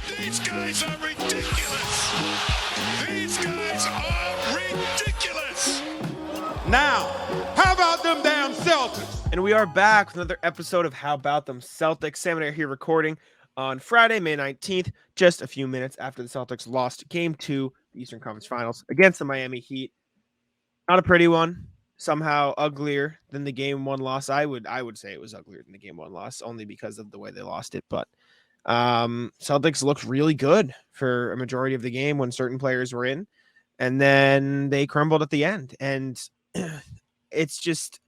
These guys are ridiculous. These guys are ridiculous. Now, how about them damn Celtics? And we are back with another episode of How About Them Celtics. Sam and I are here recording on Friday, May 19th, just a few minutes after the Celtics lost Game 2, the Eastern Conference Finals, against the Miami Heat. Not a pretty one. Somehow uglier than the Game 1 loss. I would say it was uglier than the Game 1 loss, only because of the way they lost it. But Celtics looked really good for a majority of the game when certain players were in, and then they crumbled at the end. And it's just,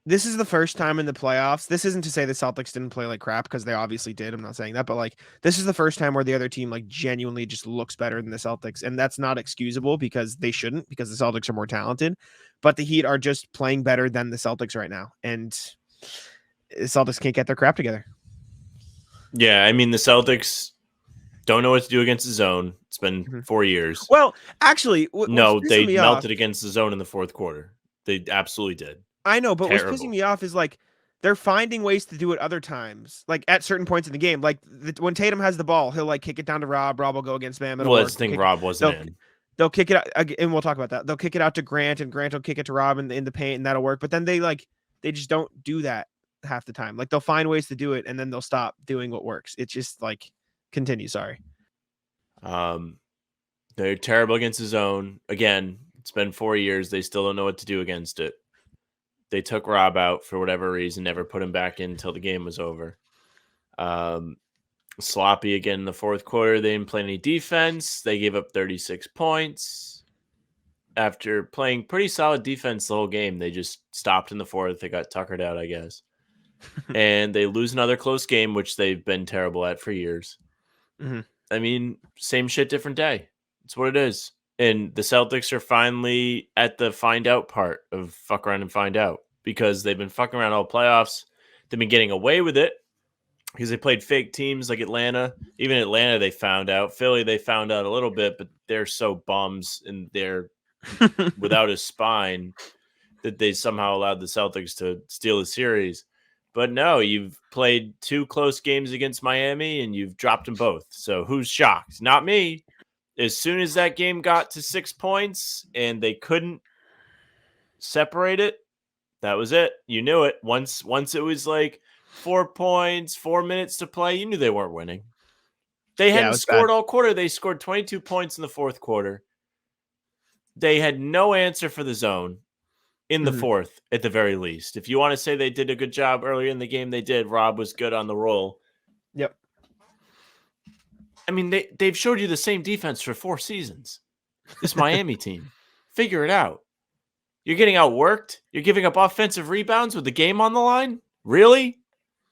this is the first time in the playoffs. This isn't to say the Celtics didn't play like crap, because they obviously did. I'm not saying that, but like, this is the first time where the other team like genuinely just looks better than the Celtics, and that's not excusable because they shouldn't, because the Celtics are more talented, but the Heat are just playing better than the Celtics right now, and the Celtics can't get their crap together. Yeah, I mean, the Celtics don't know what to do against the zone. It's been 4 years. Well, actually, no, they melted against the zone in the fourth quarter. They absolutely did. I know, but what's pissing me off is like they're finding ways to do it other times, like at certain points in the game. Like when Tatum has the ball, he'll like kick it down to Rob. Rob will go against Bam. Well, that's the thing. Rob wasn't in. They'll kick it out, and we'll talk about that. They'll kick it out to Grant, and Grant will kick it to Rob in the paint, and that'll work. But then they just don't do that half the time. Like they'll find ways to do it, and then they'll stop doing what works. It's just like continue. Sorry. They're terrible against the zone. Again, it's been 4 years. They still don't know what to do against it. They took Rob out for whatever reason, never put him back in until the game was over. Sloppy again in the fourth quarter. They didn't play any defense. They gave up 36 points. After playing pretty solid defense the whole game, they just stopped in the fourth. They got tuckered out, I guess. And they lose another close game, which they've been terrible at for years. Mm-hmm. I mean, same shit, different day. It's what it is. And the Celtics are finally at the find out part of fuck around and find out, because they've been fucking around all playoffs. They've been getting away with it because they played fake teams like Atlanta. Even Atlanta, they found out. Philly, they found out a little bit, but they're so bums and they're without a spine that they somehow allowed the Celtics to steal the series. But no, you've played 2 close games against Miami and you've dropped them both. So who's shocked? Not me. As soon as that game got to 6 points and they couldn't separate it, that was it. You knew it. Once it was like 4 points, 4 minutes to play, you knew they weren't winning. They hadn't scored all quarter. They scored 22 points in the fourth quarter. They had no answer for the zone in the fourth, at the very least. If you want to say they did a good job earlier in the game, they did. Rob was good on the roll. Yep. I mean, they've showed you the same defense for 4 seasons. This Miami team. Figure it out. You're getting outworked? You're giving up offensive rebounds with the game on the line? Really?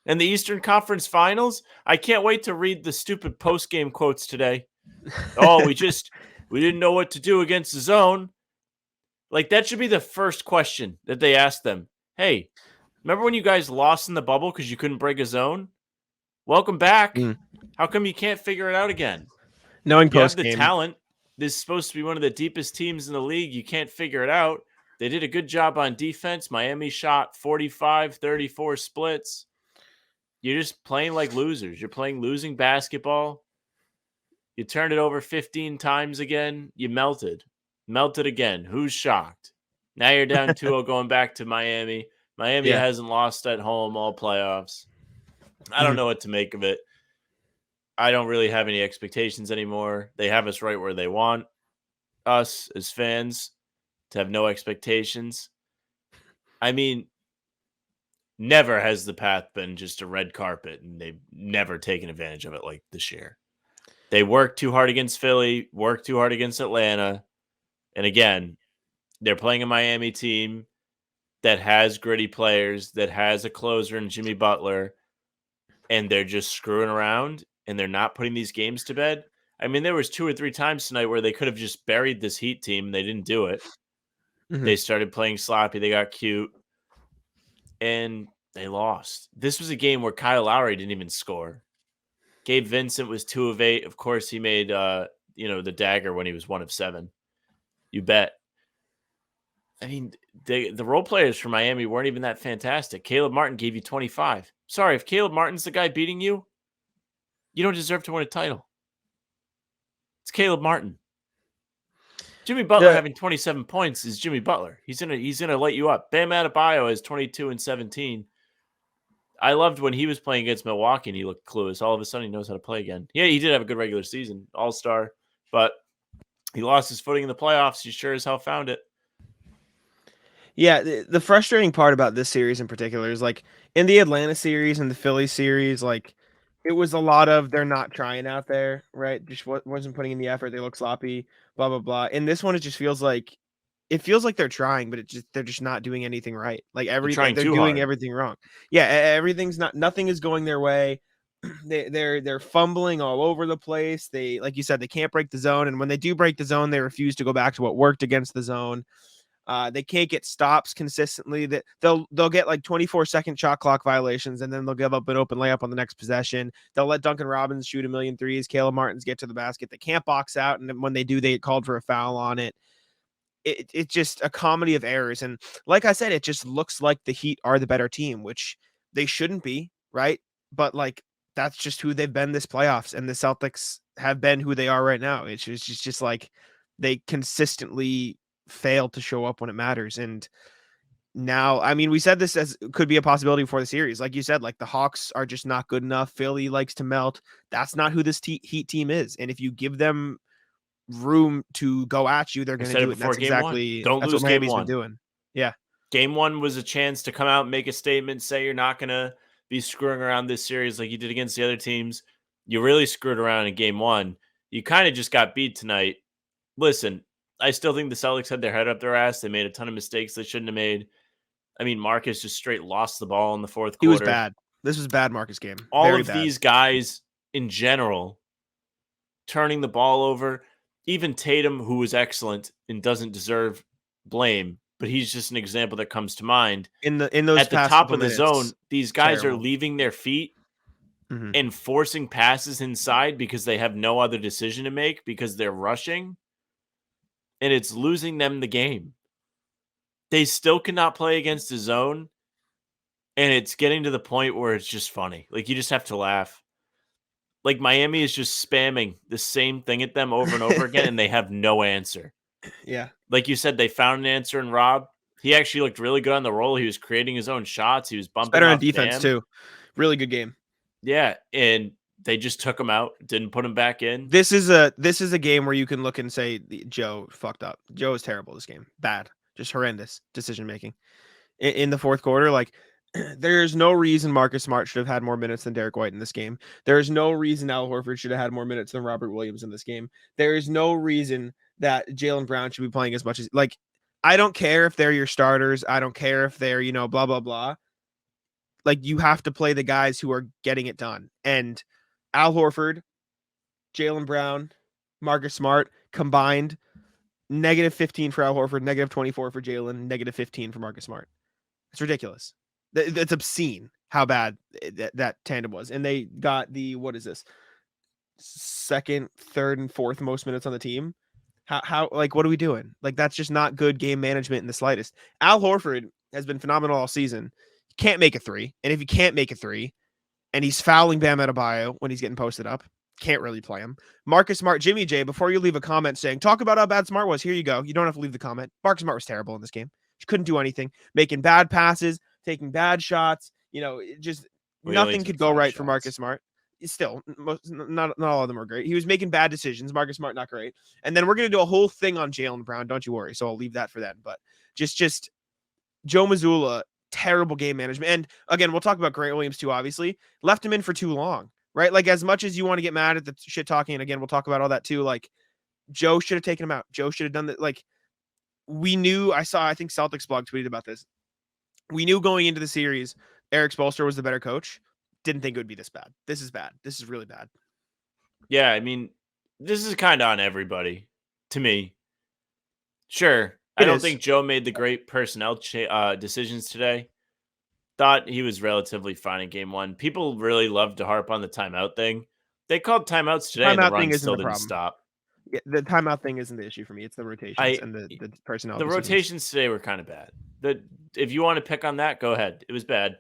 And the Eastern Conference Finals? I can't wait to read the stupid post-game quotes today. Oh, we didn't know what to do against the zone. Like, that should be the first question that they ask them. Hey, remember when you guys lost in the bubble because you couldn't break a zone? Welcome back. How come you can't figure it out again? Knowing you have post-game. the talent. This is supposed to be one of the deepest teams in the league. You can't figure it out. They did a good job on defense. Miami shot 45, 34 splits. You're just playing like losers. You're playing losing basketball. You turned it over 15 times again. You melted. Melted again. Who's shocked? Now you're down 2-0 going back to Miami. Miami hasn't lost at home all playoffs. I don't know what to make of it. I don't really have any expectations anymore. They have us right where they want us as fans to have no expectations. I mean, never has the path been just a red carpet, and they've never taken advantage of it like this year. They worked too hard against Philly, worked too hard against Atlanta. And again, they're playing a Miami team that has gritty players, that has a closer in Jimmy Butler, and they're just screwing around, and they're not putting these games to bed. I mean, there was 2 or 3 times tonight where they could have just buried this Heat team, and they didn't do it. They started playing sloppy. They got cute, and they lost. This was a game where Kyle Lowry didn't even score. Gabe Vincent was 2 of 8. Of course, he made the dagger when he was 1 of 7. You bet. I mean, the role players for Miami weren't even that fantastic. Caleb Martin gave you 25. Sorry, if Caleb Martin's the guy beating you you don't deserve to win a title. It's Caleb Martin. Jimmy Butler having 27 points is Jimmy Butler. He's gonna light you up. Bam Adebayo has 22 and 17. I loved when he was playing against Milwaukee and he looked clueless. All of a sudden, he knows how to play again. Yeah, he did have a good regular season, all-star, but he lost his footing in the playoffs. He sure as hell found it. Yeah, the frustrating part about this series in particular is like in the Atlanta series and the Philly series, like it was a lot of they're not trying out there, right? Just wasn't putting in the effort. They look sloppy, blah blah blah. In this one, it just feels like they're trying, but they're just not doing anything right. Like they're doing hard. everything wrong. Yeah, nothing is going their way. They're fumbling all over the place. They, like you said, they can't break the zone, and when they do break the zone, they refuse to go back to what worked against the zone. They can't get stops consistently. That they'll get like 24-second shot clock violations, and then they'll give up an open layup on the next possession. They'll let Duncan Robinson shoot a million threes. Caleb Martins get to the basket. They can't box out, and when they do, they get called for a foul on it. It's just a comedy of errors. And like I said, it just looks like the Heat are the better team, which they shouldn't be, right? But like that's just who they've been this playoffs, and the Celtics have been who they are right now. It's just like they consistently fail to show up when it matters. And now, I mean, we said this as could be a possibility for the series. Like you said, like the Hawks are just not good enough. Philly likes to melt. That's not who this Heat team is. And if you give them room to go at you, they're going to do it. That's exactly that's what Miami's been doing. Yeah. Game one was a chance to come out and make a statement, say you're not going to be screwing around this series like you did against the other teams. You really screwed around in game one. You kind of just got beat tonight. Listen, I still think the Celtics had their head up their ass. They made a ton of mistakes they shouldn't have made. I mean, Marcus just straight lost the ball in the fourth quarter. He was bad. This was bad Marcus game. All of these guys in general turning the ball over. Even Tatum, who was excellent and doesn't deserve blame, but he's just an example that comes to mind. In those at the top of the zone, these guys are leaving their feet and forcing passes inside because they have no other decision to make because they're rushing, and it's losing them the game. They still cannot play against the zone, and it's getting to the point where it's just funny. Like, you just have to laugh. Like, Miami is just spamming the same thing at them over and over again, and they have no answer. Yeah. Like you said, they found an answer in Rob. He actually looked really good on the roll. He was creating his own shots. He was bumping better off on defense, too. Really good game. Yeah, and they just took him out, didn't put him back in. This is a game where you can look and say Joe fucked up. Joe is terrible this game. Bad. Just horrendous decision-making. In the fourth quarter, like, there's no reason Marcus Smart should have had more minutes than Derek White in this game. There's no reason Al Horford should have had more minutes than Robert Williams in this game. There is no reason that Jaylen Brown should be playing as much as, like, I don't care if they're your starters. I don't care if they're, blah, blah, blah. Like, you have to play the guys who are getting it done. And Al Horford, Jaylen Brown, Marcus Smart combined, -15 for Al Horford, -24 for Jaylen, -15 for Marcus Smart. It's ridiculous. It's obscene how bad that tandem was. And they got the, what is this? Second, third, and fourth most minutes on the team. How like, what are we doing? Like, that's just not good game management in the slightest. Al Horford has been phenomenal all season. He can't make a three. And if he can't make a three, and he's fouling Bam Adebayo when he's getting posted up, can't really play him. Marcus Smart, Jimmy J, before you leave a comment saying, talk about how bad Smart was, here you go. You don't have to leave the comment. Marcus Smart was terrible in this game. He couldn't do anything. Making bad passes, taking bad shots, just nothing could go right for Marcus Smart. Still, not all of them are great. He was making bad decisions. Marcus Smart, not great. And then we're going to do a whole thing on Jaylen Brown. Don't you worry. So I'll leave that for then. But just Joe Mazzulla, terrible game management. And again, we'll talk about Grant Williams too, obviously. Left him in for too long, right? Like, as much as you want to get mad at the shit talking, and again, we'll talk about all that too. Like, Joe should have taken him out. Joe should have done that. Like, we knew, I think Celtics blog tweeted about this. We knew going into the series, Eric Spoelstra was the better coach. Didn't think it would be this bad. This is bad. This is really bad. Yeah, I mean, this is kind of on everybody, to me. Sure. I don't think Joe made the great personnel decisions today. Thought he was relatively fine in game one. People really love to harp on the timeout thing. They called timeouts today, and the run still didn't stop. Yeah, the timeout thing isn't the issue for me. It's the rotations and the personnel. The rotations today were kind of bad. If you want to pick on that, go ahead. It was bad.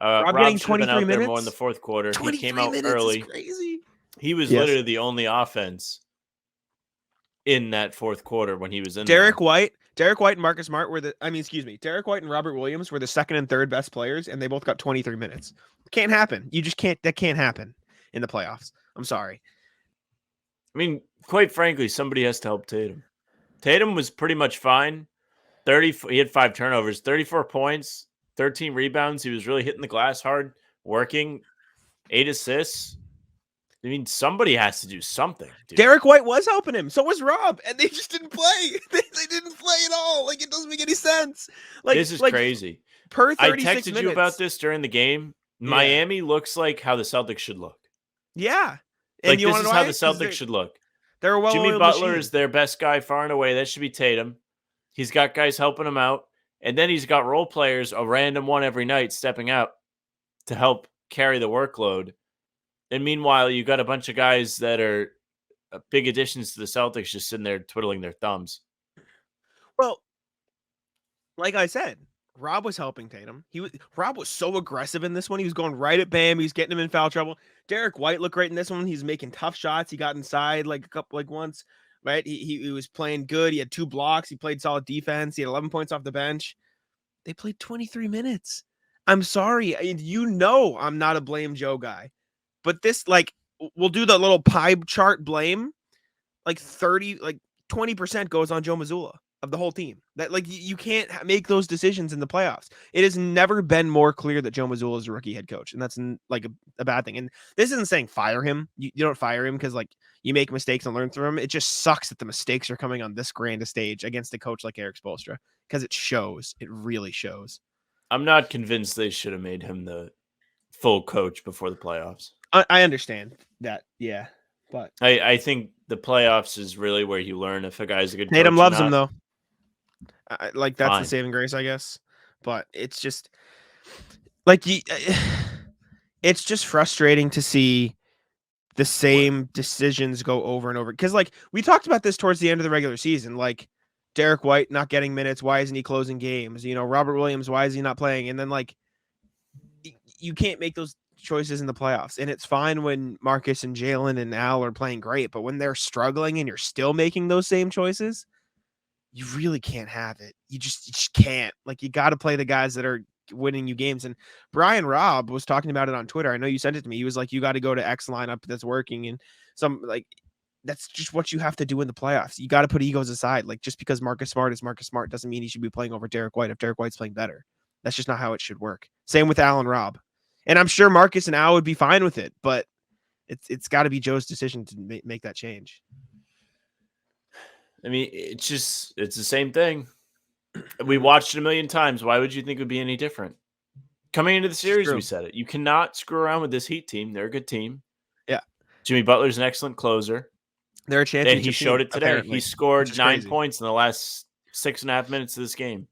Rob getting should have been 23 out there minutes more in the fourth quarter. He came out 23 minutes early. is crazy. He was Yes. literally the only offense in that fourth quarter when he was in Derek White and Marcus Smart were Derek White and Robert Williams were the second and third best players, and they both got 23 minutes. Can't happen. You just can't. That can't happen in the playoffs. I'm sorry. I mean, quite frankly, somebody has to help Tatum. Tatum was pretty much fine. He had 5 turnovers, 34 points, 13 rebounds. He was really hitting the glass hard, working, 8 assists. I mean, somebody has to do something, dude. Derek White was helping him. So was Rob, and they just didn't play. they didn't play at all. Like, it doesn't make any sense. Like, This is crazy. Per I 36 texted minutes. you about this during the game. Yeah. Miami looks like how the Celtics should look. Yeah. And Like, you this wanna is know how why? the 'Cause Celtics should look. They're a Jimmy well-oiled Butler machine. is their best guy far and away. That should be Tatum. He's got guys helping him out. And then he's got role players, a random one every night, stepping out to help carry the workload. And meanwhile, you got a bunch of guys that are big additions to the Celtics just sitting there twiddling their thumbs. Well, like I said, Rob was helping Tatum. Rob was so aggressive in this one. He was going right at Bam. He was getting him in foul trouble. Derek White looked great in this one. He's making tough shots. He got inside once, right? He was playing good. He had 2 blocks. He played solid defense. He had 11 points off the bench. They played 23 minutes. I'm sorry. I'm not a blame Joe guy, but this, like, we'll do the little pie chart blame. Like 20% goes on Joe Mazzulla of the whole team. That, like, you can't make those decisions in the playoffs. It has never been more clear that Joe Mazzulla is a rookie head coach, and that's like a bad thing. And this isn't saying fire him. You don't fire him because, like, you make mistakes and learn through them. It just sucks that the mistakes are coming on this grand a stage against a coach like Eric Spoelstra, because it shows. It really shows. I'm not convinced they should have made him the full coach before the playoffs. I understand that, yeah, but I think the playoffs is really where you learn if a guy's a good coach. Tatum or loves him not. though. Like, that's Fine. the saving grace, I guess. But it's just like it's just frustrating to see the same decisions go over and over. Because, like, we talked about this towards the end of the regular season, like Derek White not getting minutes. Why isn't he closing games? Robert Williams, why is he not playing? And then, like, you can't make those choices in the playoffs. And it's fine when Marcus and Jaylen and Al are playing great, but when they're struggling and you're still making those same choices, you really can't have it. You just can't. Like, you got to play the guys that are winning you games. And Brian Robb was talking about it on Twitter. I know you sent it to me. He was like, you got to go to X lineup that's working. And that's just what you have to do in the playoffs. You got to put egos aside. Like, just because Marcus Smart is Marcus Smart doesn't mean he should be playing over Derek White if Derek White's playing better. That's just not how it should work. Same with Al and Rob. And I'm sure Marcus and Al would be fine with it, but it's got to be Joe's decision to make that change. I mean, it's the same thing. We watched it a million times. Why would you think it would be any different? Coming into the series, we said it. You cannot screw around with this Heat team. They're a good team. Yeah. Jimmy Butler's an excellent closer. They're a championship And he showed team, it today. apparently, He scored 9 crazy. points in the last 6.5 minutes of this game.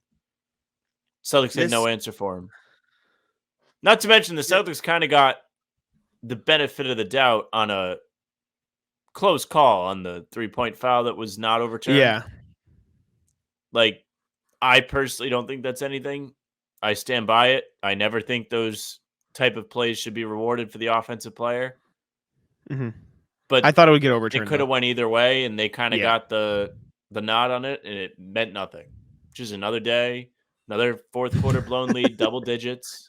Celtics had no answer for him. Not to mention the Celtics kind of got the benefit of the doubt on a close call on the 3-point foul that was not overturned. Yeah. Like, I personally don't think that's anything. I stand by it. I never think those type of plays should be rewarded for the offensive player. Mm-hmm. But I thought it would get overturned. It could have went either way, and they kind of Yeah. got the nod on it, and it meant nothing. Just another day, another fourth quarter blown lead, double digits.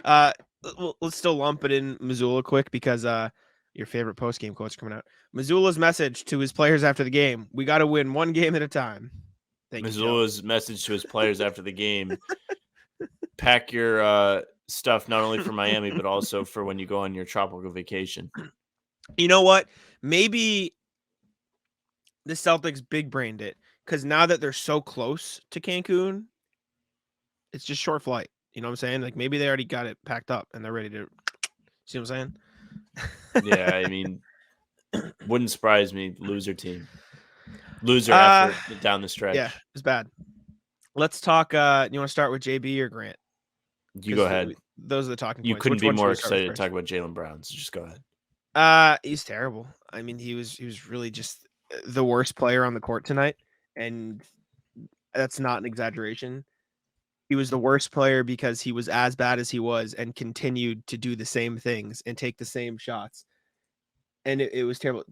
Let's still lump it in Mazzulla quick, because your favorite post-game quote's coming out. Mazzulla's message to his players after the game: we got to win one game at a time. Thank you, Joe. Mazzulla's message to his players after the game: pack your stuff not only for Miami but also for when you go on your tropical vacation. You know what? Maybe the Celtics big-brained it, because now that they're so close to Cancun, it's just short flight. You know what I'm saying? Like, maybe they already got it packed up and they're ready to. See what I'm saying? Yeah, I mean, wouldn't surprise me. Loser team, loser effort down the stretch. Yeah, it's bad. Let's talk. You want to start with JB or Grant? You go ahead. Those are the talking points. You couldn't Which be one should more we start with excited to first? talk about Jaylen Brown. So just go ahead. He's terrible. I mean, he was really just the worst player on the court tonight, and that's not an exaggeration. He was the worst player because he was as bad as he was and continued to do the same things and take the same shots. and it was terrible.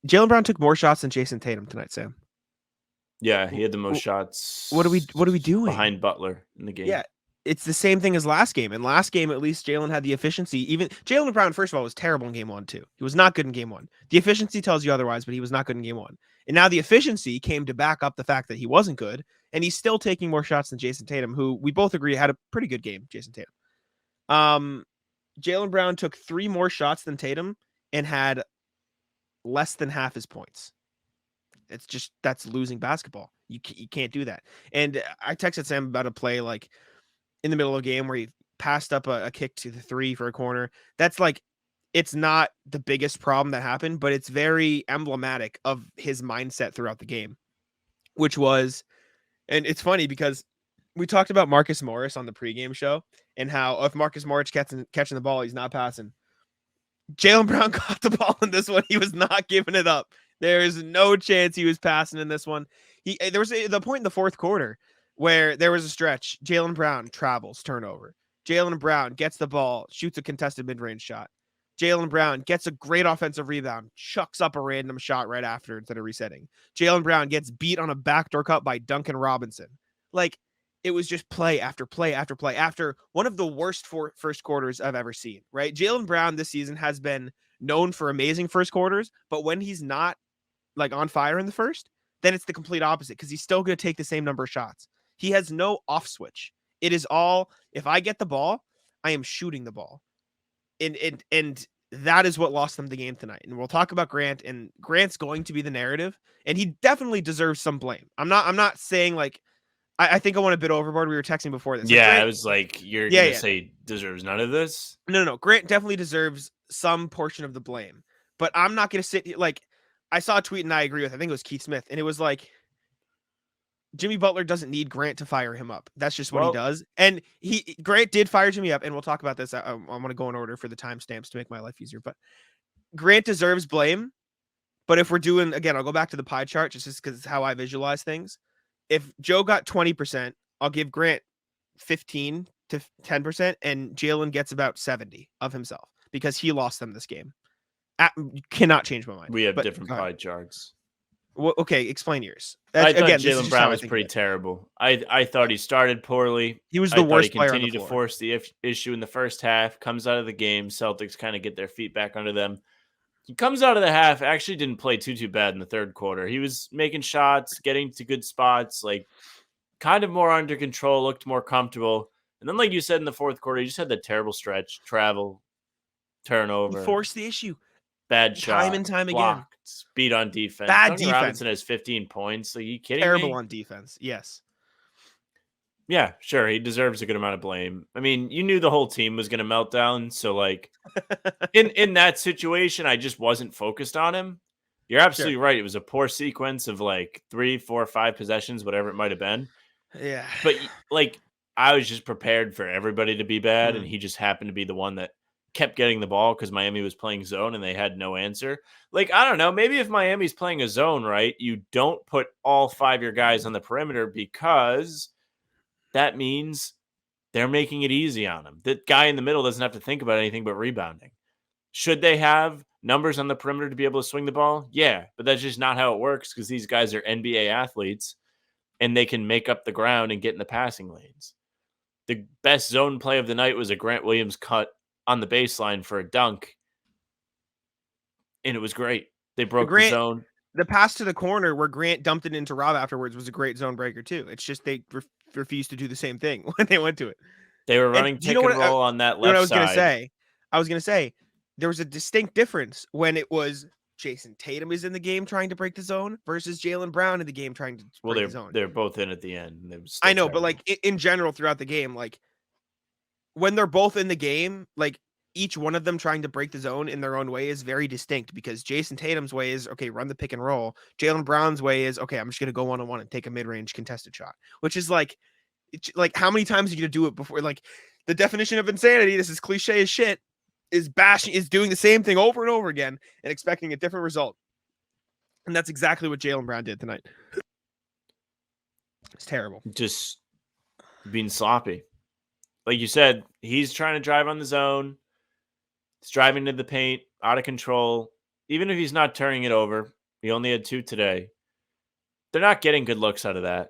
Jaylen Brown took more shots than Jason Tatum tonight, Sam. Yeah, he had the most shots. What are we doing behind Butler in the game? Yeah, it's the same thing as last game. In last game, at least Jaylen had the efficiency. Even Jaylen Brown, first of all, was terrible in game 1 too. He was not good in game 1. The efficiency tells you otherwise, but he was not good in game 1. And now the efficiency came to back up the fact that he wasn't good, and he's still taking more shots than Jason Tatum, who we both agree had a pretty good game. Jason Tatum. Jaylen Brown took 3 more shots than Tatum and had less than half his points. That's losing basketball. You can't do that. And I texted Sam about a play like in the middle of a game where he passed up a kick to the 3 for a corner. That's like, it's not the biggest problem that happened, but it's very emblematic of his mindset throughout the game, which was, and it's funny because we talked about Marcus Morris on the pregame show and how if Marcus Morris catching the ball, he's not passing. Jaylen Brown caught the ball in this one. He was not giving it up. There is no chance he was passing in this one. There was the point in the fourth quarter where there was a stretch. Jaylen Brown travels, turnover. Jaylen Brown gets the ball, shoots a contested mid-range shot. Jaylen Brown gets a great offensive rebound, chucks up a random shot right after instead of resetting. Jaylen Brown gets beat on a backdoor cut by Duncan Robinson. Like, it was just play after play after play after one of the worst first quarters I've ever seen, right? Jaylen Brown this season has been known for amazing first quarters, but when he's not like on fire in the first, then it's the complete opposite because he's still going to take the same number of shots. He has no off switch. It is all, if I get the ball, I am shooting the ball. And that is what lost them the game tonight. And we'll talk about Grant, and Grant's going to be the narrative, and he definitely deserves some blame. I'm not saying like, I think I went a bit overboard. We were texting before this. Yeah, Grant, I was like, you're going to say deserves none of this? No. Grant definitely deserves some portion of the blame, but I'm not going to sit here. Like, I saw a tweet and I agree with, I think it was Keith Smith, and it was like, Jimmy Butler doesn't need Grant to fire him up. That's just what he does. And Grant did fire Jimmy up, and we'll talk about this. I want to go in order for the timestamps to make my life easier, but Grant deserves blame. But if we're doing, again, I'll go back to the pie chart just because it's how I visualize things. If Joe got 20%, I'll give Grant 15 to 10%, and Jaylen gets about 70 of himself because he lost them this game. You cannot change my mind. We have different pie charts. Well, okay, explain yours. I thought Jaylen Brown was pretty terrible. I thought he started poorly. He was the worst player on the floor. He continued to force the issue in the first half, comes out of the game. Celtics kind of get their feet back under them. He comes out of the half, actually didn't play too bad in the third quarter. He was making shots, getting to good spots, like kind of more under control, looked more comfortable. And then, like you said, in the fourth quarter, he just had that terrible stretch, travel, turnover. He forced the issue. Bad shot. Time and time blocked, again. Speed on defense. Bad Duncan defense. Robinson has 15 points. Are you kidding me? Terrible on defense. Yes. Yeah, sure. He deserves a good amount of blame. I mean, you knew the whole team was going to melt down. So, like, in that situation, I just wasn't focused on him. You're absolutely right. It was a poor sequence of like 3, 4, 5 possessions, whatever it might have been. Yeah. But, like, I was just prepared for everybody to be bad, and he just happened to be the one that kept getting the ball because Miami was playing zone and they had no answer. Like, I don't know, maybe if Miami's playing a zone, right, you don't put all 5 of your guys on the perimeter because that means they're making it easy on him. The guy in the middle doesn't have to think about anything but rebounding. Should they have numbers on the perimeter to be able to swing the ball? Yeah, but that's just not how it works because these guys are NBA athletes and they can make up the ground and get in the passing lanes. The best zone play of the night was a Grant Williams cut on the baseline for a dunk, and it was great. They broke the zone. The pass to the corner where Grant dumped it into Rob afterwards was a great zone breaker too. It's just they refused to do the same thing when they went to it. They were running pick and roll on that left side. I was going to say there was a distinct difference when it was Jason Tatum is in the game trying to break the zone versus Jaylen Brown in the game trying to break the zone. They're both in at the end. I know, but like in general throughout the game, like when they're both in the game, like each one of them trying to break the zone in their own way is very distinct because Jason Tatum's way is, okay, run the pick and roll. Jaylen Brown's way is, okay, I'm just going to go one-on-one and take a mid-range contested shot, which is like how many times are you going to do it before? Like the definition of insanity, this is cliche as shit, is doing the same thing over and over again and expecting a different result. And that's exactly what Jaylen Brown did tonight. It's terrible. Just being sloppy. Like you said, he's trying to drive on the zone. He's driving to the paint, out of control. even if he's not turning it over, he only had 2 today. They're not getting good looks out of that.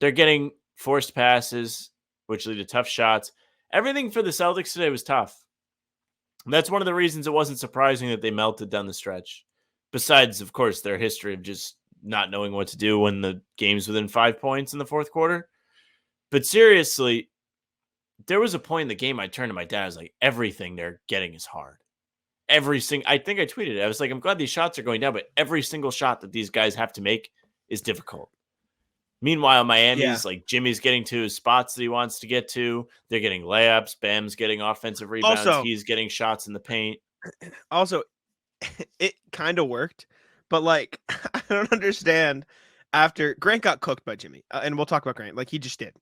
They're getting forced passes, which lead to tough shots. Everything for the Celtics today was tough. And that's one of the reasons it wasn't surprising that they melted down the stretch. Besides, of course, their history of just not knowing what to do when the game's within 5 points in the fourth quarter. But seriously, there was a point in the game I turned to my dad. I was like, everything they're getting is hard. I think I tweeted it. I was like, I'm glad these shots are going down, but every single shot that these guys have to make is difficult. Meanwhile, Miami's like Jimmy's getting to his spots that he wants to get to. They're getting layups. Bam's getting offensive rebounds. Also, he's getting shots in the paint. Also, it kind of worked, but like, I don't understand. After Grant got cooked by Jimmy, and we'll talk about Grant, like he just did.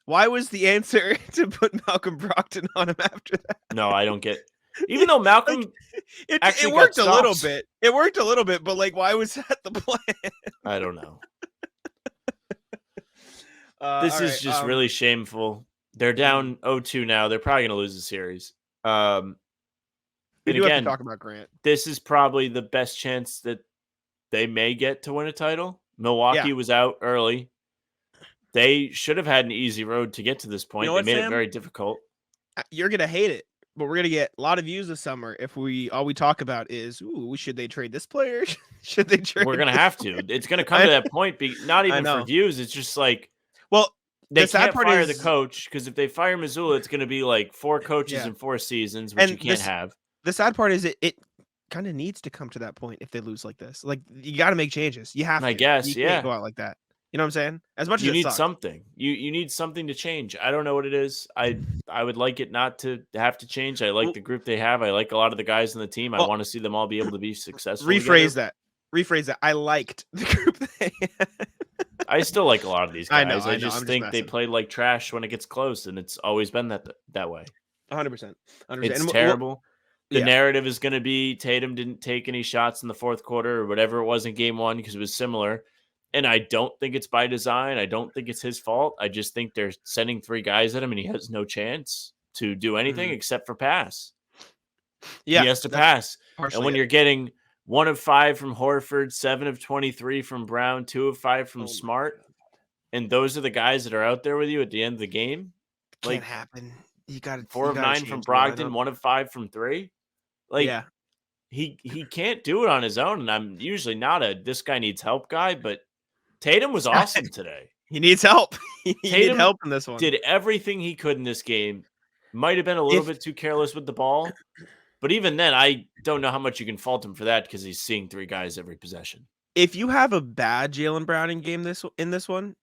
Why was the answer to put Malcolm Brogdon on him after that? No, I don't get. Even though Malcolm like, it worked a little bit. It worked a little bit, but like, why was that the plan? I don't know. This is just really shameful. They're down 0-2 now. They're probably going to lose the series. We do have to talk about Grant. This is probably the best chance that they may get to win a title. Milwaukee was out early. They should have had an easy road to get to this point. They made it very difficult. You're going to hate it, but we're going to get a lot of views this summer if all we talk about is, should they trade this player? Should they trade? We're going to have to. It's going to come to that point. Not even for views. It's just like, well, they can't fire the coach, because if they fire Mazzulla, it's going to be like 4 coaches in 4 seasons, which you can't have. The sad part is it kind of needs to come to that point if they lose like this. Like, you got to make changes. You have to. I guess, you can't go out like that. You know what I'm saying? As much as you need something. You need something to change. I don't know what it is. I would like it not to have to change. I like the group they have. I like a lot of the guys on the team. I want to see them all be able to be successful. Rephrase that. I liked the group they had. I still like a lot of these guys. I just think they play like trash when it gets close, and it's always been that way. 100%. It's terrible. The narrative is going to be Tatum didn't take any shots in the fourth quarter or whatever it was in game 1 because it was similar. And I don't think it's by design. I don't think it's his fault. I just think they're sending 3 guys at him, and he has no chance to do anything except for pass. Yeah, he has to pass. And when you're getting 1 of 5 from Horford, 7 of 23 from Brown, 2 of 5 from Smart, and those are the guys that are out there with you at the end of the game. Can't happen. You got 4 of 9 from Brogdon, 1 of 5 from 3. Like, he can't do it on his own. And I'm usually not this guy needs help guy, but Tatum was awesome today. He needs help. He needs help in this one. Did everything he could in this game. Might have been a little bit too careless with the ball. But even then, I don't know how much you can fault him for that because he's seeing 3 guys every possession. If you have a bad Jaylen Brown in this one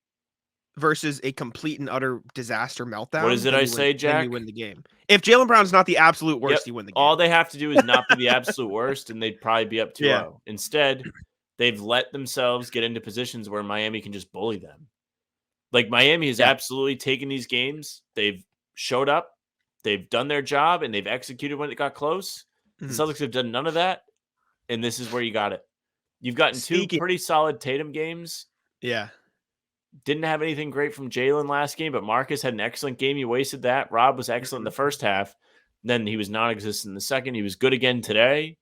versus a complete and utter disaster meltdown, what is it I say, Jack? You win the game. If Jaylen Brown's not the absolute worst, you win the game. All they have to do is not be the absolute worst, and they'd probably be up 2-0. Instead, they've let themselves get into positions where Miami can just bully them. Like, Miami has absolutely taken these games. They've showed up. They've done their job, and they've executed when it got close. The Celtics have done none of that, and this is where you got it. You've gotten 2 pretty solid Tatum games. Yeah. Didn't have anything great from Jaylen last game, but Marcus had an excellent game. You wasted that. Rob was excellent in the first half. Then he was non-existent in the second. He was good again today.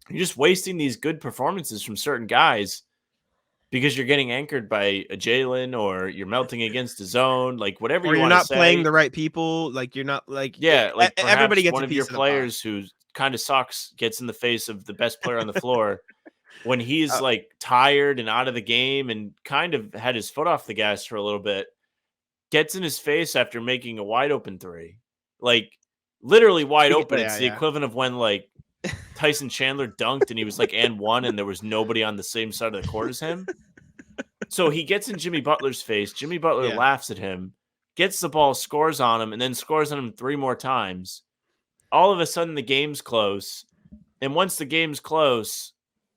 You're just wasting these good performances from certain guys because you're getting anchored by a Jaylen, or you're melting against a zone, like whatever you want to say. Or you're not playing the right people. Like, you're not like everybody gets one of your players who kind of sucks gets in the face of the best player on the floor when he's like tired and out of the game and kind of had his foot off the gas for a little bit, gets in his face after making a wide open 3, like literally wide open. It's the equivalent of when like Tyson Chandler dunked and he was like and 1 and there was nobody on the same side of the court as him. So he gets in Jimmy Butler's face. Jimmy Butler laughs at him, gets the ball, scores on him, and then scores on him 3 more times. All of a sudden the game's close. And once the game's close,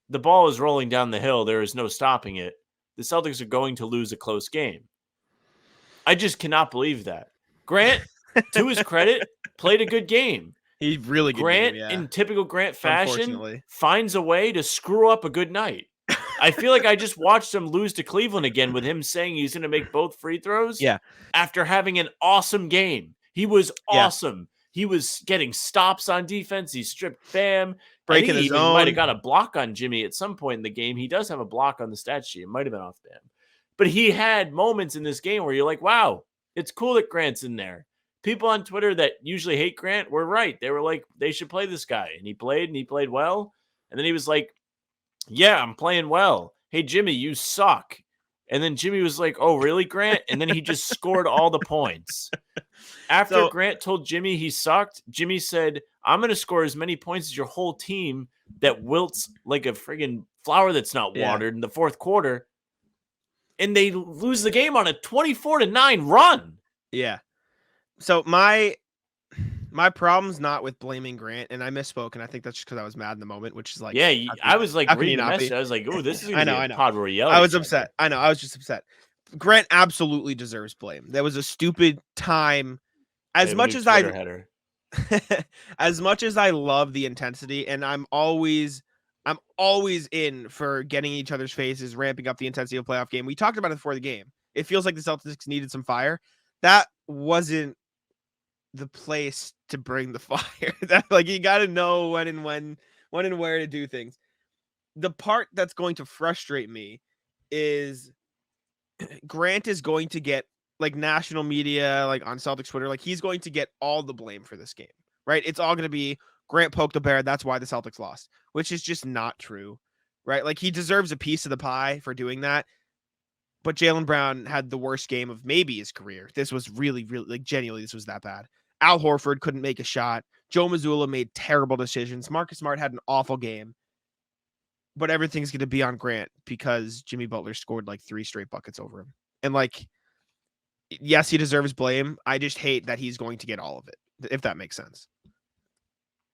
the ball is rolling down the hill. There is no stopping it. The Celtics are going to lose a close game. I just cannot believe that. Grant, to his credit, played a good game. He really good Grant, in typical Grant fashion, finds a way to screw up a good night. I feel like I just watched him lose to Cleveland again with him saying he's going to make both free throws. Yeah. After having an awesome game. He was awesome. He was getting stops on defense. He stripped Bam. Breaking I think his he even might have own. got a block on Jimmy at some point in the game. He does have a block on the stat sheet. It might have been off Bam. But he had moments in this game where you're like, wow, it's cool that Grant's in there. People on Twitter that usually hate Grant were right. They were like, they should play this guy. And he played well. And then he was like, yeah, I'm playing well. Hey, Jimmy, you suck. And then Jimmy was like, oh, really, Grant? And then he just scored all the points. After Grant told Jimmy he sucked, Jimmy said, I'm going to score as many points as your whole team that wilts like a friggin' flower that's not watered in the fourth quarter. And they lose the game on a 24-9 run. Yeah. So my problem's not with blaming Grant, and I misspoke, and I think that's just because I was mad in the moment, which is like, yeah, I was like reading the message. I was like, oh, this is going to be a pod where we yell. I was upset. I know. I was just upset. Grant absolutely deserves blame. That was a stupid time. As much as I love the intensity, and I'm always in for getting each other's faces, ramping up the intensity of a playoff game. We talked about it before the game. It feels like the Celtics needed some fire. That wasn't the place to bring the fire. That like you got to know when and where to do things. The part that's going to frustrate me is Grant is going to get like national media, like on Celtics Twitter, like he's going to get all the blame for this game, right? It's all going to be Grant poked the bear. That's why the Celtics lost, which is just not true, right? Like he deserves a piece of the pie for doing that. But Jaylen Brown had the worst game of maybe his career. This was really, really, like genuinely, this was that bad. Al Horford couldn't make a shot. Joe Mazzulla made terrible decisions. Marcus Smart had an awful game. But everything's going to be on Grant because Jimmy Butler scored like 3 straight buckets over him. And like, yes, he deserves blame. I just hate that he's going to get all of it, if that makes sense.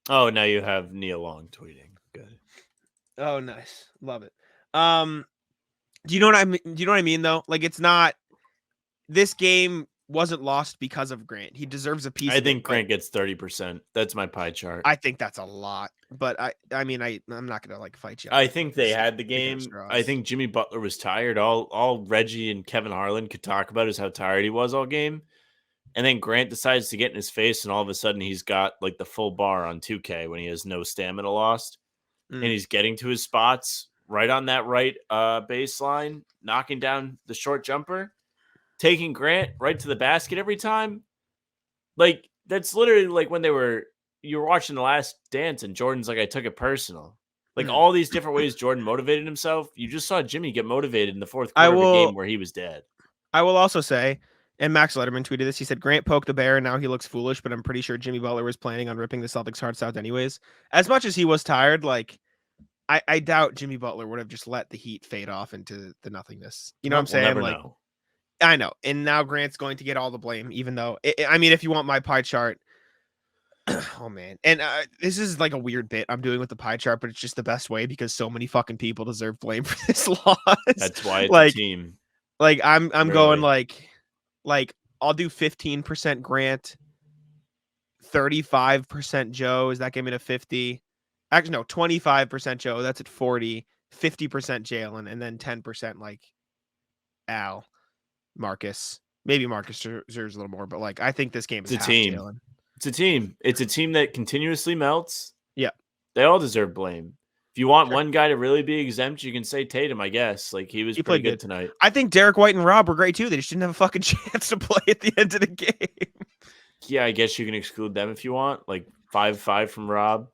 Oh, now you have Neil Long tweeting. Good. Oh, nice. Love it. Do you know what I mean? Do you know what I mean though? Like it's not, this game wasn't lost because of Grant. He deserves a piece. I think Grant gets 30%. That's my pie chart. I think that's a lot, but I'm not gonna like fight you. I think they had the game. I think Jimmy Butler was tired. All Reggie and Kevin Harlan could talk about is how tired he was all game. And then Grant decides to get in his face, and all of a sudden he's got like the full bar on 2K when he has no stamina lost. And he's getting to his spots right on that right baseline, knocking down the short jumper, taking Grant right to the basket every time. Like, that's literally like when you were watching The Last Dance and Jordan's like, I took it personal. Like all these different ways Jordan motivated himself. You just saw Jimmy get motivated in the fourth quarter of a game where he was dead. I will also say, and Max Letterman tweeted this, he said, Grant poked the bear and now he looks foolish, but I'm pretty sure Jimmy Butler was planning on ripping the Celtics' hearts out anyways. As much as he was tired, like, I doubt Jimmy Butler would have just let the Heat fade off into the nothingness. You know what I'm saying? Never like, know. I know. And now Grant's going to get all the blame, even though, I mean, if you want my pie chart, oh man. And this is like a weird bit I'm doing with the pie chart, but it's just the best way because so many fucking people deserve blame for this loss. That's why it's like, a team. Like I'm really going like I'll do 15% Grant, 35% Joe. Is that giving me to 50? Actually, no, 25% Joe. That's at 40, 50% Jaylen, and then 10% like Al, Marcus. Maybe Marcus deserves a little more, but like I think this game is a team. Jaylen. It's a team. It's a team that continuously melts. Yeah. They all deserve blame. If you want one guy to really be exempt, you can say Tatum, I guess. Like he pretty good tonight. I think Derek White and Rob were great too. They just didn't have a fucking chance to play at the end of the game. Yeah, I guess you can exclude them if you want. Like 5-5 from Rob.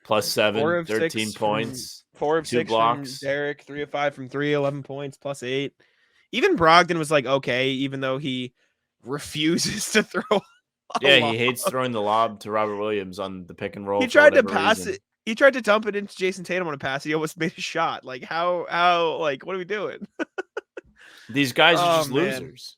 Plus 7, 13 points. 4 of 2 6 blocks. From Derek, 3 of 5 from 3, 11 points, plus 8. Even Brogdon was like, okay, even though he refuses to throw. Yeah, he hates throwing the lob to Robert Williams on the pick and roll. He tried to pass it. He tried to dump it into Jason Tatum on a pass. He almost made a shot. Like how like what are we doing? These guys are just losers.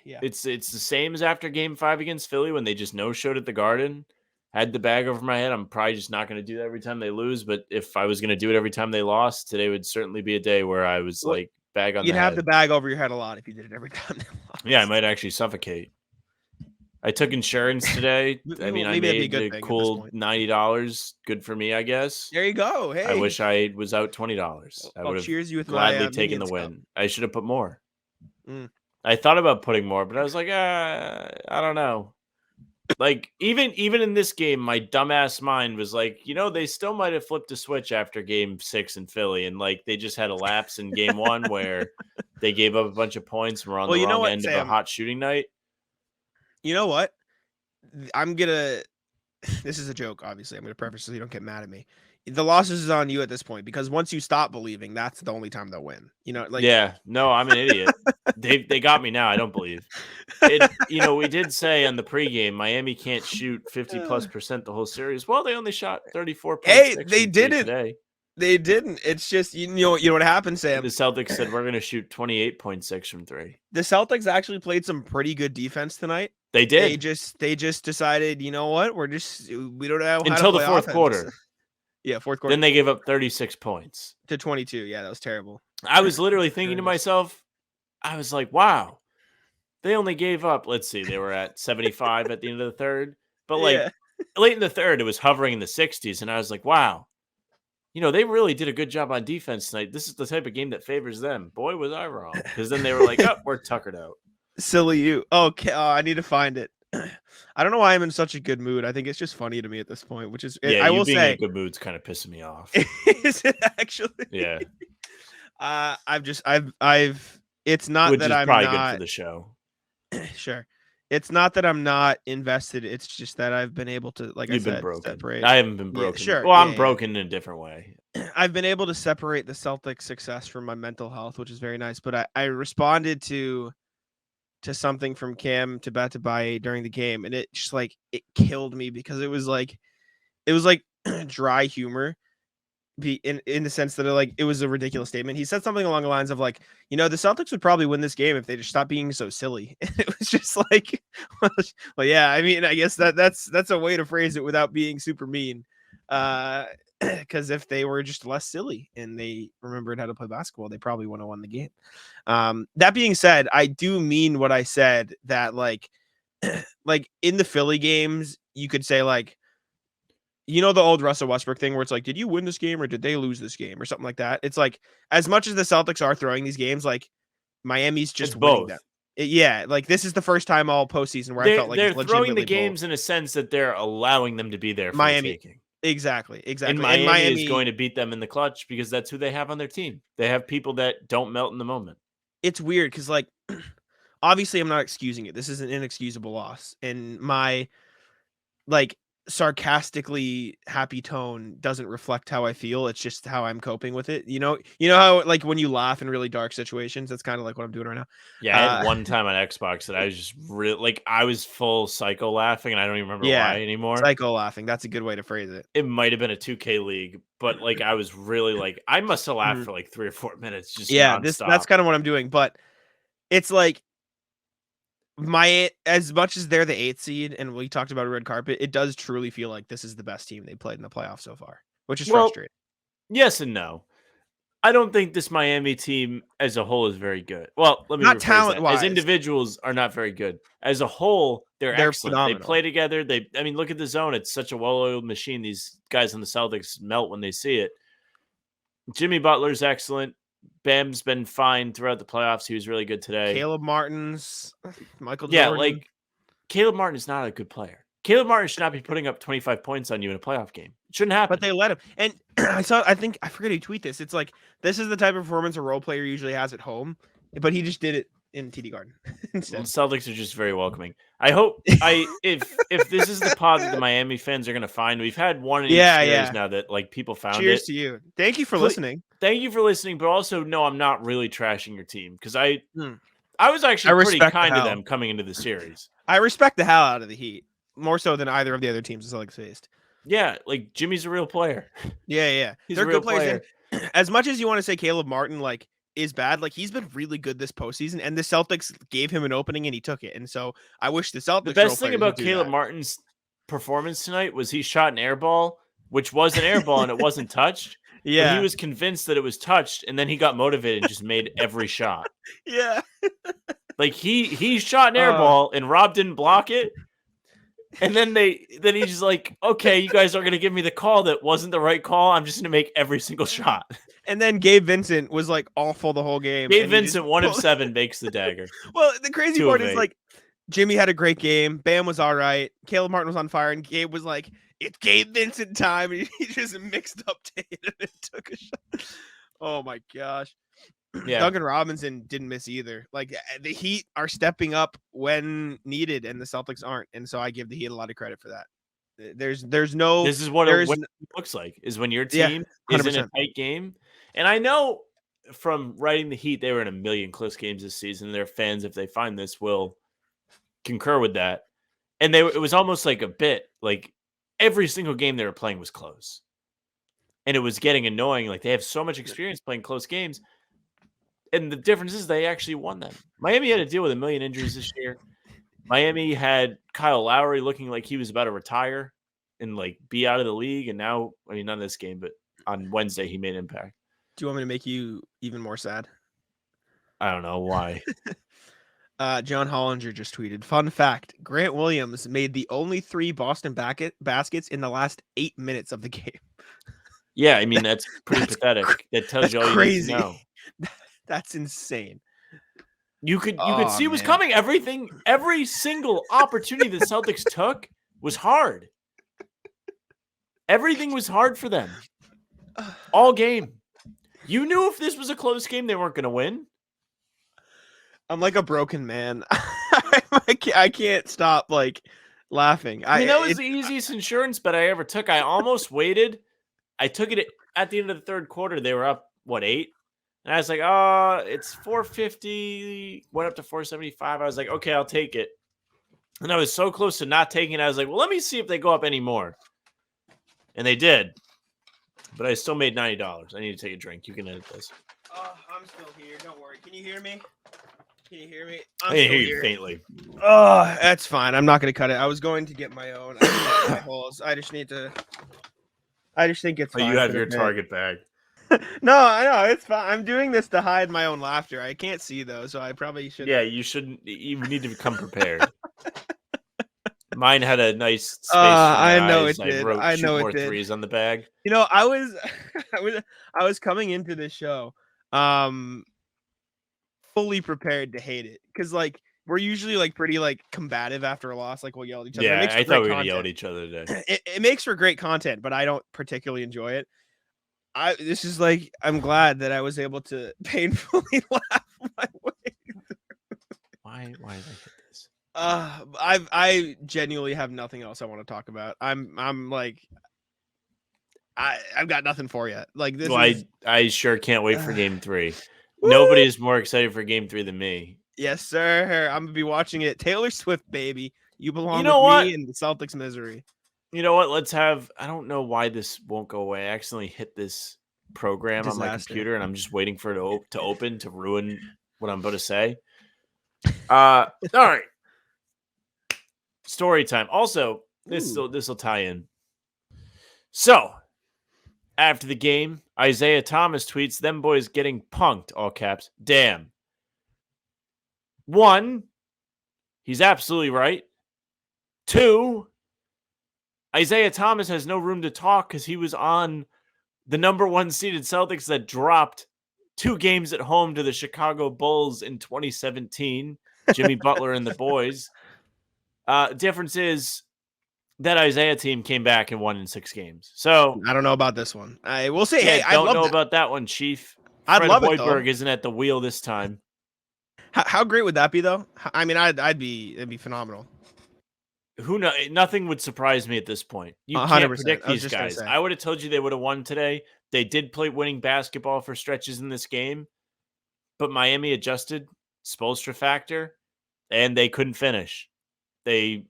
Yeah, it's the same as after Game 5 against Philly when they just no-showed at the Garden. Had the bag over my head. I'm probably just not going to do that every time they lose. But if I was going to do it every time they lost, today would certainly be a day where I was like bag on. You'd have the bag over your head a lot if you did it every time they lost. Yeah, I might actually suffocate. I took insurance today. I mean, I made a cool $90. Good for me, I guess. There you go. Hey, I wish I was out $20. I would have cheers you with gladly taken the win. I should have put more. I thought about putting more, but I was like, I don't know. Like even in this game, my dumbass mind was like, they still might have flipped a switch after game 6 in Philly, and like they just had a lapse in game 1 where they gave up a bunch of points and were on Well, the you know wrong what, end of a Sam? hot shooting night. You know what? I'm gonna. This is a joke, obviously. I'm gonna preface so you don't get mad at me. The losses is on you at this point because once you stop believing, that's the only time they'll win. Yeah, no, I'm an idiot. They got me now. I don't believe it. We did say on the pregame Miami can't shoot 50+% the whole series. Well, they only shot 34.6. Hey, they from three didn't. today. They didn't. It's just you know what happened, Sam. The Celtics said we're going to shoot 28.6 from 3. The Celtics actually played some pretty good defense tonight. They did. They just decided, you know what? We don't know how until to the play fourth offense. quarter. Yeah, fourth quarter. Then they gave up 36 points to 22. Yeah, that was terrible. I was literally thinking to myself, I was like, wow, they only gave up. Let's see, they were at 75 at the end of the third, but like late in the third, it was hovering in the 60s, and I was like, wow. They really did a good job on defense tonight. This is the type of game that favors them. Boy, was I wrong. Because then they were like, oh, we're tuckered out. Silly you. Okay, I need to find it. I don't know why I'm in such a good mood. I think it's just funny to me at this point, which is, yeah, I will being say, in a good mood's kind of pissing me off. Is it actually? Yeah. It's not which that is I'm probably not good for the show. Sure. It's not that I'm not invested. It's just that I've been able to, like You've I been said, broken. separate. I haven't been broken. Yeah, sure. Well, I'm broken in a different way. I've been able to separate the Celtics success from my mental health, which is very nice. But I responded to something from Cam to Batabaye during the game, and it just like it killed me because it was like dry humor. In the sense that it was a ridiculous statement. He said something along the lines of like, the Celtics would probably win this game if they just stopped being so silly. And it was just like, well, yeah, I mean, I guess that's a way to phrase it without being super mean. Because if they were just less silly and they remembered how to play basketball, they probably would have won the game. That being said, I do mean what I said, that like in the Philly games, you could say like, the old Russell Westbrook thing where it's like, did you win this game or did they lose this game or something like that? It's like, as much as the Celtics are throwing these games, like Miami's just winning them. Yeah, like this is the first time all postseason where I felt like they're throwing the games in a sense that they're allowing them to be there for Miami. the taking. Exactly. And Miami is going to beat them in the clutch because that's who they have on their team. They have people that don't melt in the moment. It's weird because, like, obviously I'm not excusing it. This is an inexcusable loss. And my, like, sarcastically happy tone doesn't reflect how I feel. It's just how I'm coping with it. You know how like when you laugh in really dark situations, that's kind of like what I'm doing right now. Yeah, I had one time on Xbox that I was just really like I was full psycho laughing and I don't even remember why anymore. Psycho laughing. That's a good way to phrase it. It might have been a 2K league, but like I was really like I must have laughed for like 3 or 4 minutes just nonstop. That's kind of what I'm doing, but it's like as much as they're the 8th seed and we talked about a red carpet, it does truly feel like this is the best team they played in the playoffs so far, which is frustrating. Yes and no. I don't think this Miami team as a whole is very good. Well, let me not talent-wise. As individuals are not very good. As a whole, they're excellent. Phenomenal. They play together. Look at the zone. It's such a well-oiled machine. These guys on the Celtics melt when they see it. Jimmy Butler's excellent. Bam's been fine throughout the playoffs. He was really good today. Caleb Martin's, Michael Jordan. Yeah, like Caleb Martin is not a good player. Caleb Martin should not be putting up 25 points on you in a playoff game. It shouldn't happen. But they let him. And I forget who tweeted this. It's like, this is the type of performance a role player usually has at home, but he just did it in TD Garden. Well, Celtics are just very welcoming. I hope if this is the pod that the Miami fans are going to find, we've had one in each series now that like people found Cheers it. to you. Thank you for listening. Thank you for listening, but also no, I'm not really trashing your team because I was actually pretty kind to them coming into the series. I respect the hell out of the Heat more so than either of the other teams the Celtics faced. Yeah, like Jimmy's a real player. Yeah. They're good players. And as much as you want to say Caleb Martin like is bad, like he's been really good this postseason, and the Celtics gave him an opening and he took it. And so I wish the Celtics. The best thing about Caleb Martin's performance tonight was he shot an air ball, which was an air ball and it wasn't touched. Yeah, but he was convinced that it was touched, and then he got motivated and just made every shot. Yeah, like he shot an air ball and Rob didn't block it. And then he's just like, okay, you guys are going to give me the call that wasn't the right call. I'm just going to make every single shot. And then Gabe Vincent was like awful the whole game. Gabe Vincent, 1 of 7, makes the dagger. Well, the crazy part is like Jimmy had a great game. Bam was all right. Caleb Martin was on fire, and Gabe was like, "It's Gabe Vincent time," and he just mixed up Tatum and took a shot. Oh my gosh. Yeah. Duncan Robinson didn't miss either. Like the Heat are stepping up when needed, and the Celtics aren't, and so I give the Heat a lot of credit for that. There's no. This is what there's it looks like, is when your Yeah, team is in a 100%. tight game. And I know from writing the Heat, they were in a million close games this season. Their fans, if they find this, will concur with that. And it was almost like a bit, like every single game they were playing was close. And it was getting annoying. Like they have so much experience playing close games. And the difference is they actually won them. Miami had to deal with a million injuries this year. Miami had Kyle Lowry looking like he was about to retire and like be out of the league. And now, I mean, not in this game, but on Wednesday, he made impact. Do you want me to make you even more sad? I don't know why. John Hollinger just tweeted, fun fact, Grant Williams made the only 3 Boston baskets in the last 8 minutes of the game. Yeah, I mean, that's pretty pathetic. That tells you all crazy. you need to know. That's insane. You could see it was coming. Every single opportunity the Celtics took was hard. Everything was hard for them. All game. You knew if this was a close game, they weren't going to win. I'm like a broken man. I can't stop like laughing. I mean, that was the easiest insurance bet I ever took. I almost waited. I took it at the end of the third quarter. They were up, 8? And I was like, oh, it's 450. Went up to 475. I was like, okay, I'll take it. And I was so close to not taking it. I was like, well, let me see if they go up anymore. And they did. But I still made $90. I need to take a drink. You can edit this. I'm still here. Don't worry. Can you hear me? Can you hear me? I can hear you faintly. Oh, that's fine. I'm not going to cut it. I was going to get my own. My holes. I just think it's fine. You have your Target bag. No, I know it's fine. I'm doing this to hide my own laughter. I can't see though, so I probably shouldn't. Yeah, you shouldn't. You need to become prepared. Mine had a nice space. I know eyes. it did. I know it did. 3s on the bag. You know, I was coming into this show, fully prepared to hate it because like we're usually like pretty like combative after a loss. Like we'll yell at each other. Yeah, I thought we were gonna yell at each other today. It makes for great content, but I don't particularly enjoy it. This is like I'm glad that I was able to painfully laugh my way through. Why did I hit this? I genuinely have nothing else I want to talk about. I'm like I've got nothing for you. Like this. Well, I sure can't wait for Game 3. Nobody is more excited for Game 3 than me. Yes, sir. I'm gonna be watching it. Taylor Swift, baby. You belong with me in the Celtics misery. You know what? Let's have. I don't know why this won't go away. I accidentally hit this program on my computer, and I'm just waiting for it to open to ruin what I'm about to say. All right. Story time. Also, this will tie in. So, after the game, Isaiah Thomas tweets, "Them boys getting punked," all caps. Damn. 1, he's absolutely right. 2, Isaiah Thomas has no room to talk because he was on the number 1 seeded Celtics that dropped 2 games at home to the Chicago Bulls in 2017. Jimmy Butler and the boys. Difference is that Isaiah team came back and won in 6 games. So I don't know about this one. I will say, hey, I don't know about that one, Chief. I'd love it though. Hoiberg isn't at the wheel this time. How great would that be though? I mean, it'd be phenomenal. Who knows? Nothing would surprise me at this point. You can't predict these guys. I would have told you they would have won today. They did play winning basketball for stretches in this game, but Miami adjusted, Spoelstra factor, and they couldn't finish. They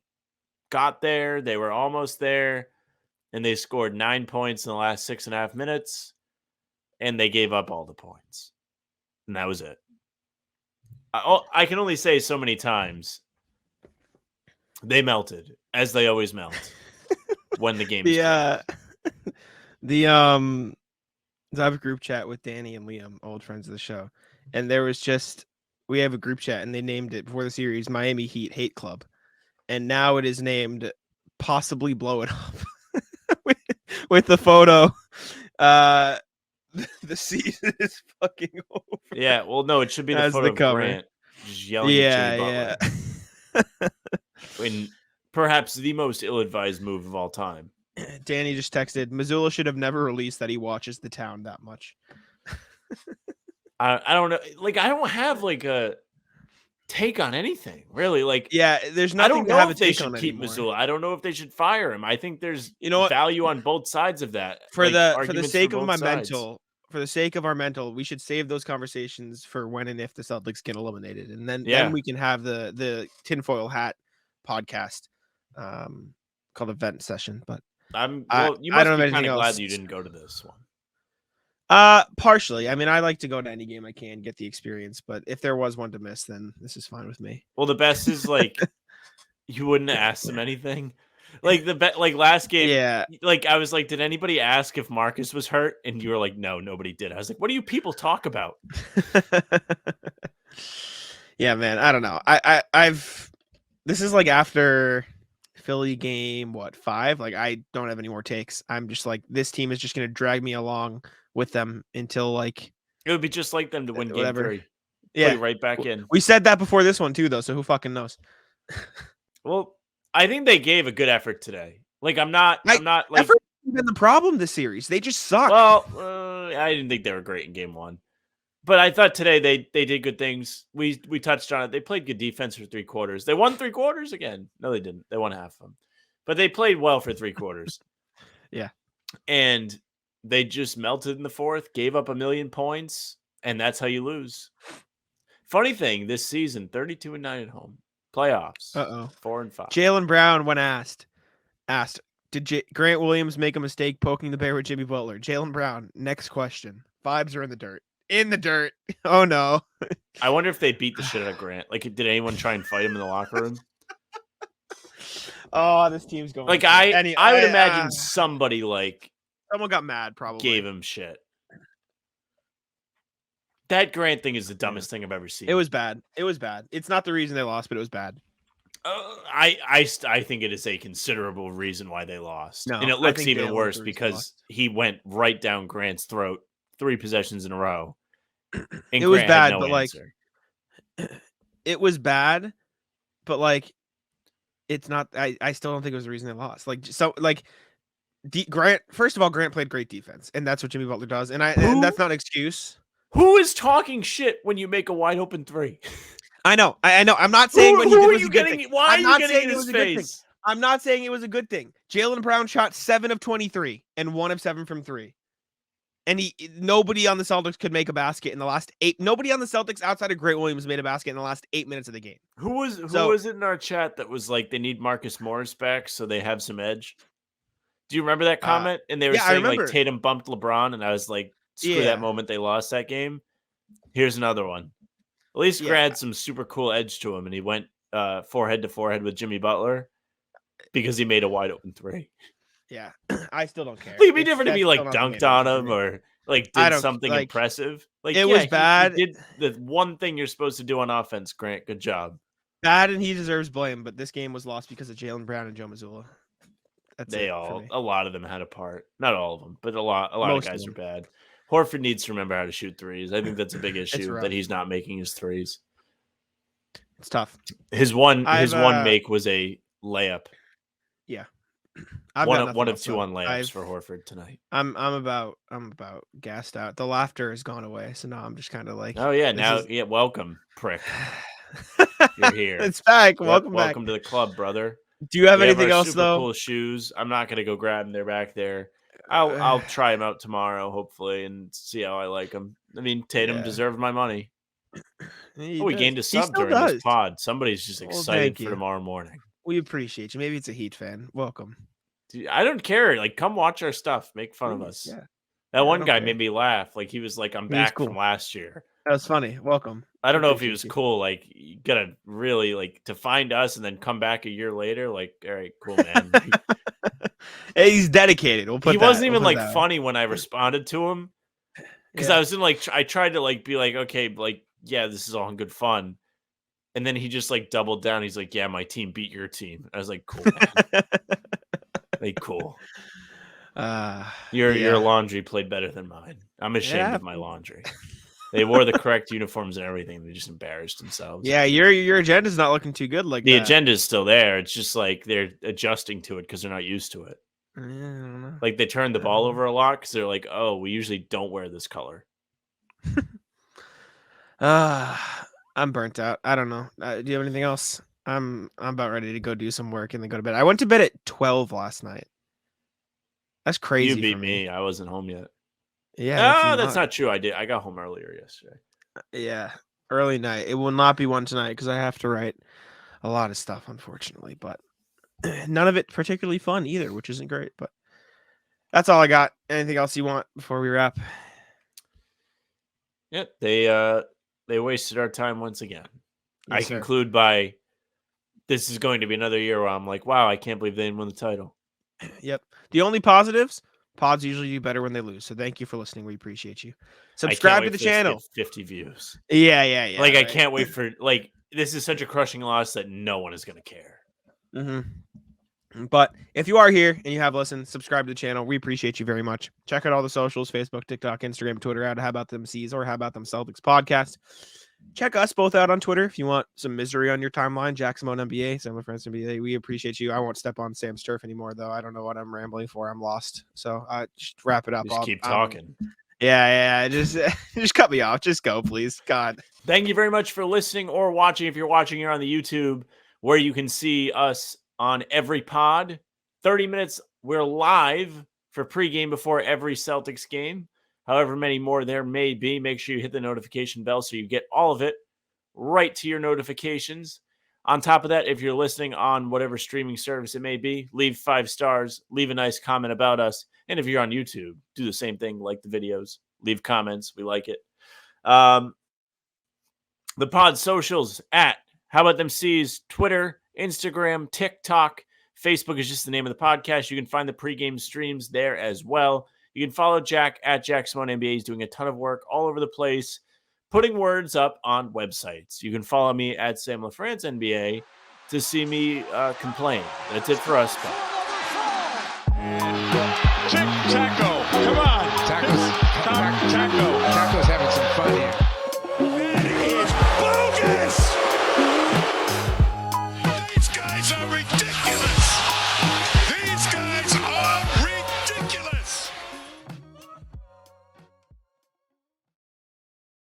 got there. They were almost there, and they scored 9 points in the last 6.5 minutes, and they gave up all the points. And that was it. I can only say so many times. They melted, as they always melt when the game is I have a group chat with Danny and Liam, old friends of the show, and we have a group chat, and they named it before the series Miami Heat Hate Club, and now it is named Possibly Blow It Up with the photo. The season is fucking over. Yeah, well, no, it should be the photo of Grant just yelling at Jimmy Butler. In perhaps the most ill-advised move of all time. Danny just texted, Mazzulla should have never released that he watches The Town that much. I don't know. Like, I don't have like a take on anything really. Like, Yeah, there's I nothing don't to have know a if they take should on keep anymore. Mazzulla. I don't know if they should fire him. I think there's What? value on both sides of that. For like, the sake of both my sides. for the sake of our mental, we should save those conversations for when and if the Celtics get eliminated, and then we can have the tinfoil hat podcast called a vent session. But you I must don't have be kind anything of glad else. that you didn't go to this one. Partially. I mean, I like to go to any game I can, get the experience, but if there was one to miss, then this is fine with me. Well, the best is like you wouldn't ask them anything. Like like last game, Yeah. like I was like, did anybody ask if Marcus was hurt? And you were like, no, nobody did. I was like, what do you people talk about? Yeah, man. I don't know. This is like after Philly game, 5? Like, I don't have any more takes. I'm just like, this team is just gonna drag me along with them until like it would be just like them to win game 3. Yeah, Put it right back in. We said that before this one too, though. So who fucking knows? Well, I think they gave a good effort today. Like, I'm not like effort has been the problem this series. They just suck. Well, I didn't think they were great in game 1, but I thought today they did good things. We touched on it. They played good defense for 3 quarters. They won 3 quarters again. No, they didn't. They won half of them, but they played well for 3 quarters. Yeah, and they just melted in the 4th, gave up 1,000,000 points, and that's how you lose. Funny thing, this season, 32-9 at home. Playoffs. 4-5. Jaylen Brown, when asked, did Grant Williams make a mistake poking the bear with Jimmy Butler? Jaylen Brown, next question. Vibes are in the dirt. In the dirt. Oh, no. I wonder if they beat the shit out of Grant. Like, did anyone try and fight him in the locker room? Oh, this team's going. Like, I would imagine somebody, like, someone got mad, probably. Gave him shit. That Grant thing is the dumbest thing I've ever seen. It was bad. It's not the reason they lost, but it was bad. I think it is a considerable reason why they lost. No, and it looks even worse because he went right down Grant's throat 3 possessions in a row. And it was bad, no but answer. it was bad, but like, it's not. I still don't think it was the reason they lost. Like, so like, Grant. First of all, Grant played great defense, and that's what Jimmy Butler does. And that's not an excuse. Who is talking shit when you make a wide open 3? I know. I'm not saying what he did was a good thing. Why are you getting in his face? I'm not saying it was a good thing. Jaylen Brown shot 7 of 23 and 1 of 7 from 3. And nobody on the Celtics could make a basket in the last 8. Nobody on the Celtics outside of Grant Williams made a basket in the last 8 minutes of the game. Who was it in our chat that was like, they need Marcus Morris back so they have some edge? Do you remember that comment? And they were saying like Tatum bumped LeBron, and I was like, screw that moment. They lost that game. Here's another one. At least Grant had some super cool edge to him, and he went forehead to forehead with Jimmy Butler because he made a wide open 3. Yeah, I still don't care. It'd be different if he like dunked on him or like did something impressive. Like, it was bad. He did the one thing you're supposed to do on offense, Grant. Good job. Bad, and he deserves blame. But this game was lost because of Jaylen Brown and Joe Mazzulla. A lot of them had a part. Not all of them, but a lot of guys are bad. Horford needs to remember how to shoot 3s. I think that's a big issue that he's not making his 3s. It's tough. His one make was a layup. Yeah. One of 2 on layups for Horford tonight. I'm about gassed out. The laughter has gone away, so now I'm just kind of like, oh yeah, welcome, prick. You're here. It's back. Welcome to the club, brother. Do you have anything else though? Cool shoes. I'm not gonna go grab them. They're back there. I'll try them out tomorrow, hopefully, and see how I like them. I mean, Tatum deserved my money. We gained a sub during this pod. Somebody's just excited for tomorrow morning. We appreciate you. Maybe it's a Heat fan. Welcome. Dude, I don't care. Like, come watch our stuff. Make fun of us. Yeah. That one guy made me laugh. Like, he was like, I'm back from last year. That was funny. Welcome. I don't know if he was cool. Like, you gotta really, like, to find us and then come back a year later. Like, all right, cool, man. Hey, he's dedicated. He wasn't even like funny when I responded to him. Because I was in like, I tried to like be like, okay, like, yeah, this is all in good fun. And then he just like doubled down. He's like, yeah, my team beat your team. I was like, cool, man. Like, cool. Your laundry played better than mine. I'm ashamed of my laundry. They wore the correct uniforms and everything. They just embarrassed themselves. Yeah, your agenda's not looking too good. Like the that. agenda is still there. It's just like they're adjusting to it because they're not used to it. I don't know. Like they turn the ball over a lot because they're like, oh, we usually don't wear this color. I'm burnt out. I don't know. Do you have anything else? I'm about ready to go do some work and then go to bed. I went to bed at 12 last night. That's crazy. You beat for me. I wasn't home yet. Yeah. That's not true. I got home earlier yesterday. Yeah, early night. It will not be one tonight because I have to write a lot of stuff, unfortunately. But none of it particularly fun either, which isn't great. But that's all I got. Anything else you want before we wrap? Yeah, they wasted our time once again. Yes, I sir. conclude by this is going to be another year where I'm like, wow, I can't believe they didn't win the title. Yep. The only positives, pods usually do better when they lose. So thank you for listening. We appreciate you. Subscribe to the channel. 50 views. Yeah. Like right. I can't wait for this is such a crushing loss that no one is going to care. Mm-hmm. But if you are here and you have listened, subscribe to the channel. We appreciate you very much. Check out all the socials: Facebook, TikTok, Instagram, Twitter at How About Them C's or How About Them Celtics podcast. Check us both out on Twitter if you want some misery on your timeline. Jack Simone NBA, Sam LaFrance NBA. We appreciate you. I won't step on Sam's turf anymore, though. I don't know what I'm rambling for. I'm lost. So just wrap it up. Just keep talking. Yeah. Just cut me off. Just go, please. God. Thank you very much for listening or watching. If you're watching here on the YouTube, where you can see us on every pod, 30 minutes. We're live for pregame before every Celtics game. However many more there may be, make sure you hit the notification bell so you get all of it right to your notifications. On top of that, if you're listening on whatever streaming service it may be, leave 5 stars, leave a nice comment about us. And if you're on YouTube, do the same thing, like the videos, leave comments. We like it. The pod socials at How About Them C's, Twitter, Instagram, TikTok, Facebook is just the name of the podcast. You can find the pregame streams there as well. You can follow Jack at Jack Simone NBA. He's doing a ton of work all over the place, putting words up on websites. You can follow me at Sam LaFrance NBA to see me complain. That's it for us. Taco, come on. Taco's having some fun here.